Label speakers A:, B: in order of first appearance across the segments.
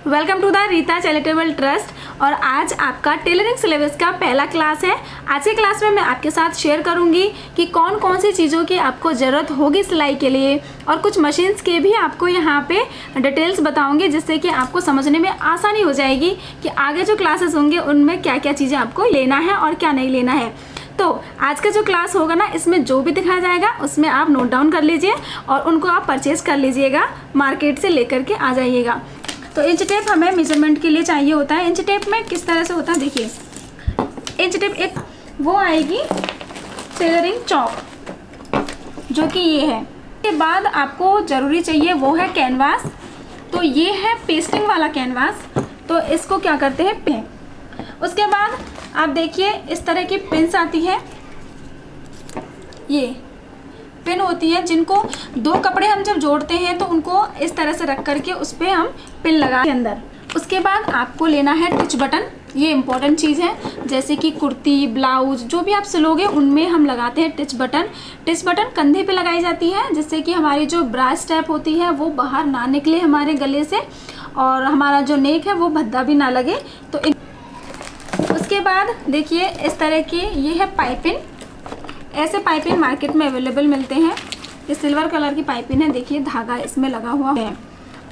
A: Welcome to the Rita charitable trust. और आज आपका टेलरिंग सिलेबस का पहला क्लास है। आज के क्लास में मैं आपके साथ शेयर करूंगी कि कौन कौन सी चीज़ों की आपको ज़रूरत होगी सिलाई के लिए, और कुछ मशीन्स के भी आपको यहाँ पे डिटेल्स बताऊंगी, जिससे कि आपको समझने में आसानी हो जाएगी कि आगे जो क्लासेस होंगे उनमें क्या क्या चीज़ें आपको लेना है और क्या नहीं लेना है। तो आज का जो क्लास होगा ना, इसमें जो भी दिखाया जाएगा उसमें आप नोट डाउन कर लीजिए और उनको आप परचेज़ कर लीजिएगा, मार्केट से लेकर के आ जाइएगा। तो इंच टेप हमें मेजरमेंट के लिए चाहिए होता है। इंच टेप में किस तरह से होता है, देखिए इंच टेप एक वो आएगी टेलरिंग चौक, जो कि ये है। के बाद आपको ज़रूरी चाहिए वो है कैनवास। तो ये है पेस्टिंग वाला कैनवास, तो इसको क्या करते हैं पे। उसके बाद आप देखिए इस तरह की पिन्स आती है, ये पिन होती है जिनको दो कपड़े हम जब जोड़ते हैं तो उनको इस तरह से रख करके उस पर हम पिन लगा के अंदर। उसके बाद आपको लेना है टिच बटन, ये इम्पॉर्टेंट चीज़ है। जैसे कि कुर्ती, ब्लाउज जो भी आप सिलोगे उनमें हम लगाते हैं टिच बटन। टिच बटन कंधे पे लगाई जाती है, जिससे कि हमारी जो ब्रास स्टेप होती है वो बाहर ना निकले हमारे गले से, और हमारा जो नेक है वो भद्दा भी ना लगे। तो उसके बाद देखिए इस तरह की ये है पाइपिंग। ऐसे पाइपिंग मार्केट में अवेलेबल मिलते हैं। ये सिल्वर कलर की पाइपिंग है, देखिए धागा इसमें लगा हुआ है।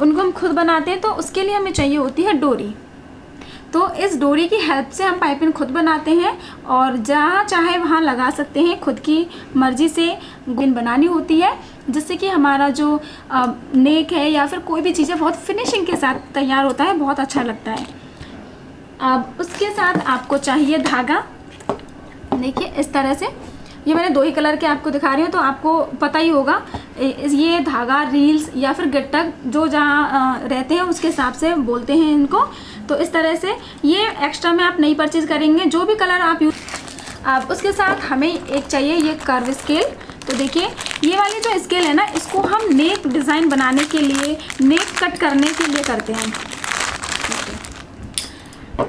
A: उनको हम खुद बनाते हैं, तो उसके लिए हमें चाहिए होती है डोरी। तो इस डोरी की हेल्प से हम पाइपिंग खुद बनाते हैं और जहाँ चाहे वहाँ लगा सकते हैं। खुद की मर्जी से गुन बनानी होती है, जिससे कि हमारा जो नेक है या फिर कोई भी चीज़ है बहुत फिनिशिंग के साथ तैयार होता है, बहुत अच्छा लगता है। अब उसके साथ आपको चाहिए धागा। देखिए इस तरह से, ये मैंने दो ही कलर के आपको दिखा रही हूँ, तो आपको पता ही होगा ये धागा रील्स या फिर गट्टक जो जहाँ रहते हैं उसके हिसाब से बोलते हैं इनको। तो इस तरह से ये एक्स्ट्रा में आप नहीं परचेज करेंगे, जो भी कलर आप यूज। अब उसके साथ हमें एक चाहिए ये कर्व स्केल। तो देखिए ये वाली जो स्केल है ना, इसको हम नेक डिज़ाइन बनाने के लिए, नेक कट करने के लिए करते हैं।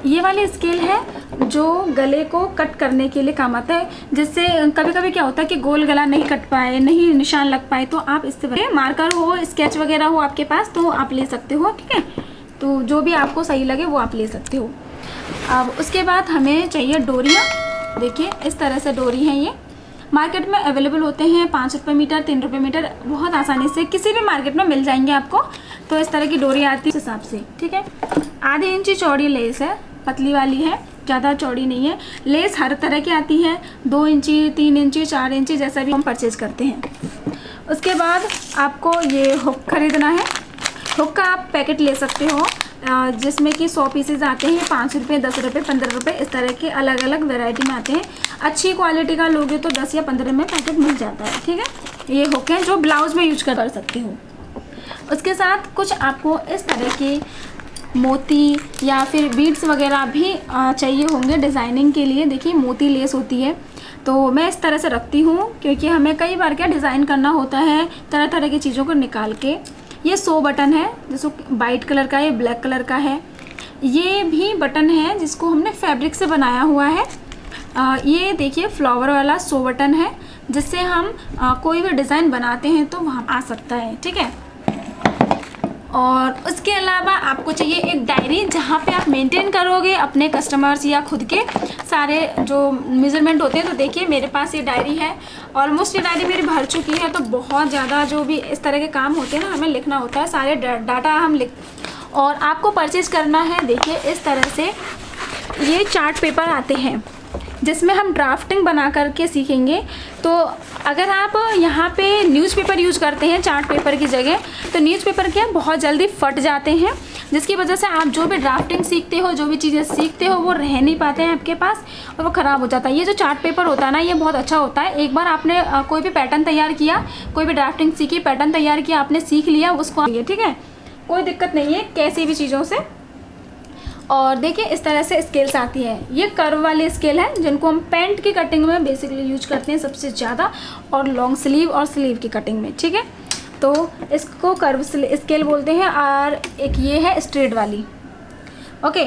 A: ये वाली स्केल है जो गले को कट करने के लिए काम आता है, जिससे कभी कभी क्या होता है कि गोल गला नहीं कट पाए, नहीं निशान लग पाए, तो आप इससे मार्कर हो, स्केच वगैरह हो आपके पास तो आप ले सकते हो, ठीक है। तो जो भी आपको सही लगे वो आप ले सकते हो। अब उसके बाद हमें चाहिए डोरियाँ। देखिए इस तरह से डोरी हैं, ये मार्केट में अवेलेबल होते हैं। 5 रुपये मीटर, 3 रुपये मीटर, बहुत आसानी से किसी भी मार्केट में मिल जाएंगे आपको। तो इस तरह की डोरी आती है इस हिसाब से, ठीक है। आधी इंची चौड़ी लेस है, पतली वाली है, ज़्यादा चौड़ी नहीं है। लेस हर तरह की आती है, 2 इंची, 3 इंची, 4 इंची, जैसा भी हम परचेज करते हैं। उसके बाद आपको ये हुक खरीदना है। हुक का आप पैकेट ले सकते हो, जिसमें कि 100 पीसेज आते हैं। 5 रुपये, 10 रुपये, 15 रुपये, इस तरह के अलग अलग वैरायटी में आते हैं। अच्छी क्वालिटी का लोगे तो 10 या 15 में पैकेट मिल जाता है, ठीक है। ये हुक है जो ब्लाउज में यूज कर सकते हो। उसके साथ कुछ आपको इस तरह के मोती या फिर बीड्स वगैरह भी चाहिए होंगे डिज़ाइनिंग के लिए। देखिए मोती लेस होती है, तो मैं इस तरह से रखती हूँ क्योंकि हमें कई बार क्या डिज़ाइन करना होता है तरह तरह की चीज़ों को निकाल के। ये 100 बटन है, जिसको वाइट कलर का, ये ब्लैक कलर का है। ये भी बटन है जिसको हमने फैब्रिक से बनाया हुआ है। ये देखिए फ्लावर वाला 100 बटन है, जिससे हम कोई भी डिज़ाइन बनाते हैं तो वहाँ आ सकता है, ठीक है। और उसके अलावा आपको चाहिए एक डायरी, जहाँ पे आप मेंटेन करोगे अपने कस्टमर्स या खुद के सारे जो मेजरमेंट होते हैं। तो देखिए मेरे पास ये डायरी है, ऑलमोस्ट ये डायरी मेरी भर चुकी है। तो बहुत ज़्यादा जो भी इस तरह के काम होते हैं ना, हमें लिखना होता है, सारे डाटा हम लिख। और आपको परचेज़ करना है, देखिए इस तरह से ये चार्ट पेपर आते हैं, जिसमें हम ड्राफ्टिंग बना करके सीखेंगे। तो अगर आप यहाँ पे न्यूज़पेपर यूज़ करते हैं चार्ट पेपर की जगह, तो न्यूज़पेपर क्या बहुत जल्दी फट जाते हैं, जिसकी वजह से आप जो भी ड्राफ्टिंग सीखते हो, जो भी चीज़ें सीखते हो, वो रह नहीं पाते हैं आपके पास और वो ख़राब हो जाता है। ये जो चार्ट पेपर होता है ना, ये बहुत अच्छा होता है। एक बार आपने कोई भी पैटर्न तैयार किया, कोई भी ड्राफ्टिंग सीखी, पैटर्न तैयार किया, आपने सीख लिया उसको, ठीक है, कोई दिक्कत नहीं है कैसी भी चीज़ों से। और देखिए इस तरह से स्केल्स आती है। ये कर्व वाली स्केल है, जिनको हम पैंट की कटिंग में बेसिकली यूज करते हैं सबसे ज़्यादा, और लॉन्ग स्लीव और स्लीव की कटिंग में, ठीक है। तो इसको कर्व स्केल बोलते हैं। और एक ये है स्ट्रेट वाली, ओके।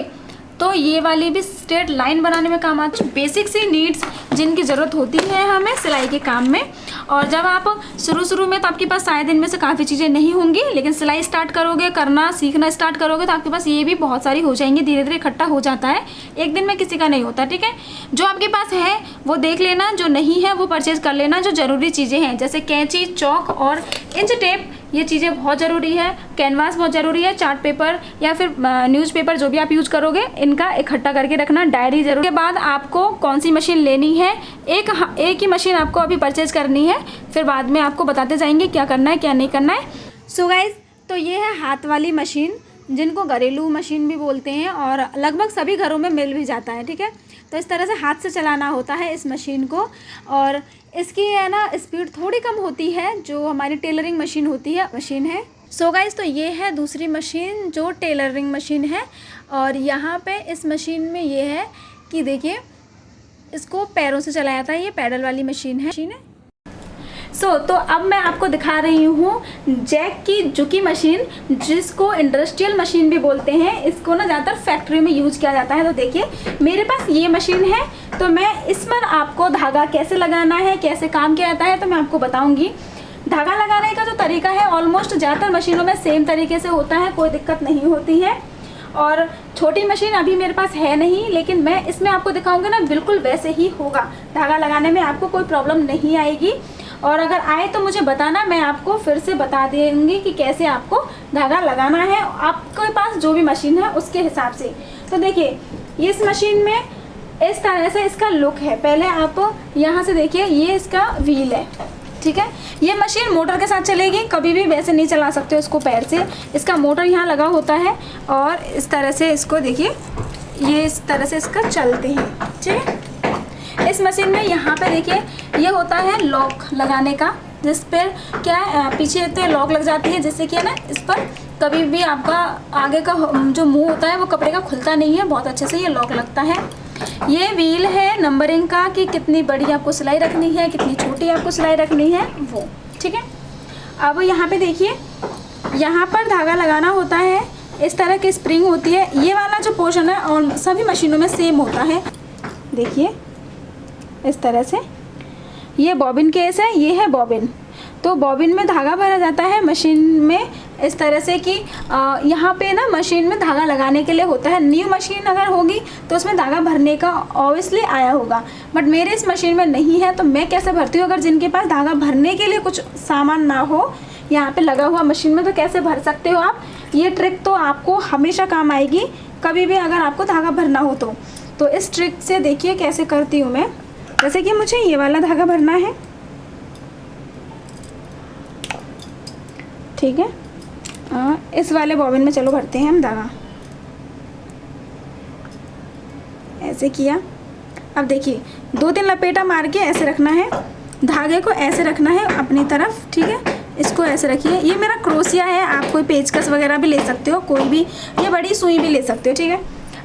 A: तो ये वाली भी स्ट्रेट लाइन बनाने में काम आती है। बेसिक सी नीड्स जिनकी ज़रूरत होती है हमें सिलाई के काम में। और जब आप शुरू में तो आपके पास शायद इनमें से काफ़ी चीज़ें नहीं होंगी, लेकिन सिलाई स्टार्ट करोगे, करना सीखना स्टार्ट करोगे तो आपके पास ये भी बहुत सारी हो जाएंगी। धीरे धीरे इकट्ठा हो जाता है, एक दिन में किसी का नहीं होता। ठीक है, जो आपके पास है वो देख लेना, जो नहीं है वो परचेज़ कर लेना। जो ज़रूरी चीज़ें हैं जैसे कैंची, चौक और इंच टेप, ये चीज़ें बहुत ज़रूरी है। कैनवास बहुत ज़रूरी है। चार्ट पेपर या फिर न्यूज़पेपर जो भी आप यूज़ करोगे इनका इकट्ठा करके रखना। डायरी ज़रूर। के बाद आपको कौन सी मशीन लेनी है, एक ही मशीन आपको अभी परचेज़ करनी है, फिर बाद में आपको बताते जाएंगे क्या करना है क्या नहीं करना है। सो गाइज, तो ये है हाथ वाली मशीन, जिनको घरेलू मशीन भी बोलते हैं और लगभग सभी घरों में मिल भी जाता है। ठीक है, तो इस तरह से हाथ से चलाना होता है इस मशीन को, और इसकी है ना स्पीड थोड़ी कम होती है जो हमारी टेलरिंग मशीन है। सो गाइस, तो ये है दूसरी मशीन जो टेलरिंग मशीन है। और यहाँ पे इस मशीन में ये है कि देखिए, इसको पैरों से चलाया जाता है, ये पैडल वाली मशीन है। तो अब मैं आपको दिखा रही हूँ जैक की झुकी मशीन, जिसको इंडस्ट्रियल मशीन भी बोलते हैं। इसको ना ज़्यादातर फैक्ट्री में यूज किया जाता है। तो देखिए मेरे पास ये मशीन है, तो मैं इस पर आपको धागा कैसे लगाना है, कैसे काम किया जाता है, तो मैं आपको बताऊँगी। धागा लगाने का जो तरीका है ऑलमोस्ट ज़्यादातर मशीनों में सेम तरीके से होता है, कोई दिक्कत नहीं होती है। और छोटी मशीन अभी मेरे पास है नहीं, लेकिन मैं इसमें आपको दिखाऊंगी ना, बिल्कुल वैसे ही होगा। धागा लगाने में आपको कोई प्रॉब्लम नहीं आएगी, और अगर आए तो मुझे बताना, मैं आपको फिर से बता देंगी कि कैसे आपको धागा लगाना है, आपके पास जो भी मशीन है उसके हिसाब से। तो देखिए, इस मशीन में इस तरह से इसका लुक है। पहले आप यहाँ से देखिए, ये इसका व्हील है। ठीक है, ये मशीन मोटर के साथ चलेगी, कभी भी वैसे नहीं चला सकते हो इसको पैर से। इसका मोटर यहाँ लगा होता है, और इस तरह से इसको देखिए, ये इस तरह से इसका चलते हैं। ठीक है, इस मशीन में यहाँ पे देखिए ये होता है लॉक लगाने का, जिस पर क्या है पीछे तो लॉक लग जाती है, जिससे कि है ना इस पर कभी भी आपका आगे का जो मुंह होता है वो कपड़े का खुलता नहीं है, बहुत अच्छे से ये लॉक लगता है। ये व्हील है नंबरिंग का, कि कितनी बड़ी आपको सिलाई रखनी है, कितनी छोटी आपको सिलाई रखनी है वो। ठीक है, अब यहाँ पे देखिए, यहाँ पर धागा लगाना होता है, इस तरह की स्प्रिंग होती है। ये वाला जो पोर्शन है और सभी मशीनों में सेम होता है। देखिए इस तरह से, ये बॉबिन केस है, ये है बॉबिन। तो बॉबिन में धागा भरा जाता है मशीन में इस तरह से कि यहाँ पे ना मशीन में धागा लगाने के लिए होता है। न्यू मशीन अगर होगी तो उसमें धागा भरने का ऑब्वियसली आया होगा, बट मेरे इस मशीन में नहीं है। तो मैं कैसे भरती हूँ, अगर जिनके पास धागा भरने के लिए कुछ सामान ना हो यहाँ पे लगा हुआ मशीन में, तो कैसे भर सकते हो आप। ये ट्रिक तो आपको हमेशा काम आएगी, कभी भी अगर आपको धागा भरना हो तो इस ट्रिक से देखिए कैसे करती हूँ मैं। जैसे कि मुझे ये वाला धागा भरना है, ठीक है, इस वाले बॉबिन में चलो भरते हैं हम धागा। ऐसे किया, अब देखिए 2-3 लपेटा मार के ऐसे रखना है, धागे को ऐसे रखना है अपनी तरफ। ठीक है, इसको ऐसे रखिए। ये मेरा क्रोशिया है, आप कोई पेचकस वगैरह भी ले सकते हो, कोई भी, ये बड़ी सुई भी ले सकते हो। ठीक है,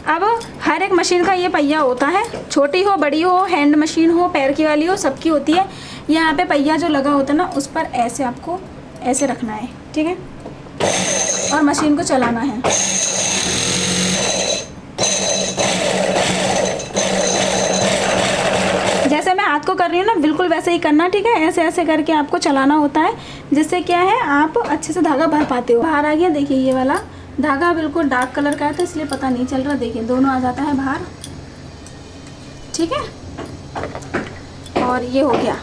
A: अब हर एक मशीन का ये पहिया होता है, छोटी हो बड़ी हो, हैंड मशीन हो पैर की वाली हो, सबकी होती है। यहाँ पे पहिया जो लगा होता है ना, उस पर ऐसे आपको ऐसे रखना है। ठीक है, और मशीन को चलाना है। जैसे मैं हाथ को कर रही हूँ ना, बिल्कुल वैसे ही करना। ठीक है, ऐसे ऐसे करके आपको चलाना होता है, जिससे क्या है आप अच्छे से धागा भर पाते हो। बाहर आ गया, देखिए ये वाला धागा बिल्कुल डार्क कलर का है, तो इसलिए पता नहीं चल रहा। देखिए दोनों आ जाता है बाहर। ठीक है, और ये हो गया।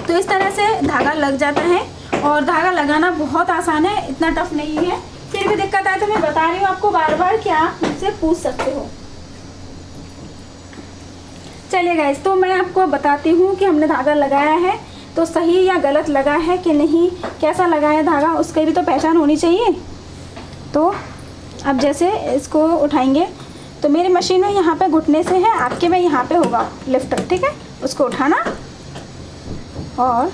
A: तो इस तरह से धागा लग जाता है, और धागा लगाना बहुत आसान है, इतना टफ नहीं है। फिर भी दिक्कत आए तो मैं बता रही हूँ आपको बार बार कि आप मुझसे पूछ सकते हो। चलिए गाइस, तो मैं आपको बताती हूँ कि हमने धागा लगाया है तो सही या गलत लगा है कि नहीं, कैसा लगा है धागा, उसकी भी तो पहचान होनी चाहिए। तो अब जैसे इसको उठाएंगे तो मेरी मशीन में यहाँ पे घुटने से है, आपके में यहाँ पे होगा लिफ्टर। ठीक है, उसको उठाना, और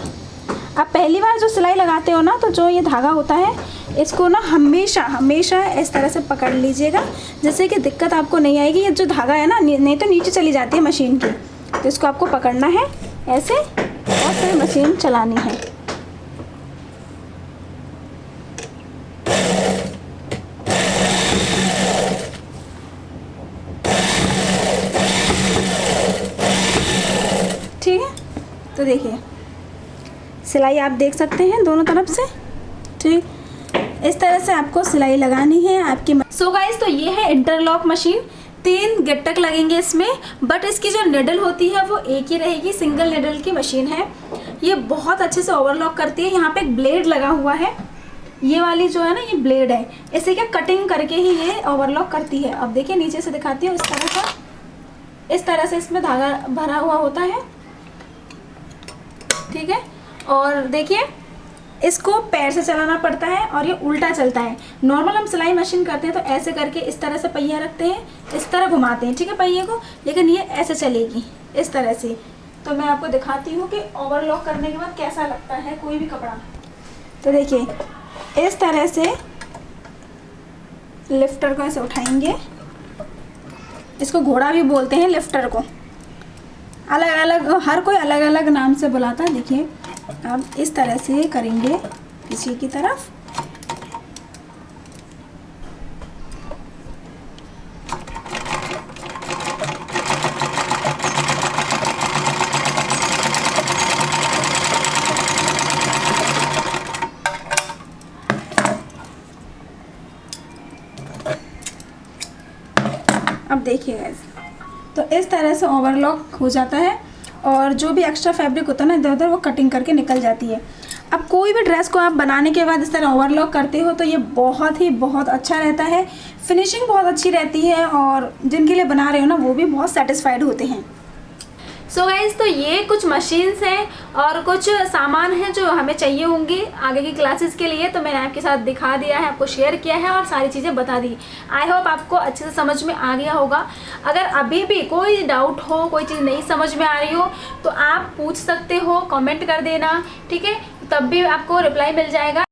A: आप पहली बार जो सिलाई लगाते हो ना, तो जो ये धागा होता है इसको ना हमेशा हमेशा इस तरह से पकड़ लीजिएगा, जिससे कि दिक्कत आपको नहीं आएगी। ये जो धागा है ना, नहीं तो नीचे चली जाती है मशीन की, तो इसको आपको पकड़ना है ऐसे, और फिर मशीन चलानी है। ठीक तो देखिए सिलाई आप देख सकते हैं दोनों तरफ से, ठीक। इस तरह से आपको सिलाई लगानी है आपकी। सो गाइस, तो ये है इंटरलॉक मशीन। 3 गट्टक लगेंगे इसमें, बट इसकी जो निडल होती है वो एक ही रहेगी, सिंगल निडल की मशीन है। ये बहुत अच्छे से ओवरलॉक करती है। यहाँ पे एक ब्लेड लगा हुआ है, ये वाली जो है ना ये ब्लेड है, इसे क्या कटिंग करके ही ये ओवरलॉक करती है। अब देखिए नीचे से दिखाती हूँ, इस तरह से इसमें धागा भरा हुआ होता है, ठीक है। और देखिए इसको पैर से चलाना पड़ता है और ये उल्टा चलता है। नॉर्मल हम सिलाई मशीन करते हैं तो ऐसे करके इस तरह से पहिया रखते हैं, इस तरह घुमाते हैं, ठीक है, पहिए को, लेकिन ये ऐसे चलेगी इस तरह से। तो मैं आपको दिखाती हूँ कि ओवरलॉक करने के बाद कैसा लगता है कोई भी कपड़ा। तो देखिए इस तरह से लिफ्टर को ऐसे उठाएंगे, इसको घोड़ा भी बोलते हैं लिफ्टर को, अलग अलग हर कोई अलग अलग नाम से बुलाता है। देखिए अब इस तरह से करेंगे पीछे की तरफ, अब देखिए गाइस, तो इस तरह से ओवरलॉक हो जाता है और जो भी एक्स्ट्रा फैब्रिक होता है ना इधर उधर वो कटिंग करके निकल जाती है। अब कोई भी ड्रेस को आप बनाने के बाद इस तरह ओवरलॉक करते हो तो ये बहुत अच्छा रहता है, फिनिशिंग बहुत अच्छी रहती है और जिनके लिए बना रहे हो ना वो भी बहुत सेटिस्फाइड होते हैं। सो गाइज, तो ये कुछ मशीन्स हैं और कुछ सामान हैं जो हमें चाहिए होंगी आगे की क्लासेस के लिए, तो मैंने आपके साथ दिखा दिया है, आपको शेयर किया है और सारी चीज़ें बता दी। आई होप आपको अच्छे से समझ में आ गया होगा। अगर अभी भी कोई डाउट हो, कोई चीज़ नहीं समझ में आ रही हो तो आप पूछ सकते हो, कमेंट कर देना, ठीक है, तब भी आपको रिप्लाई मिल जाएगा।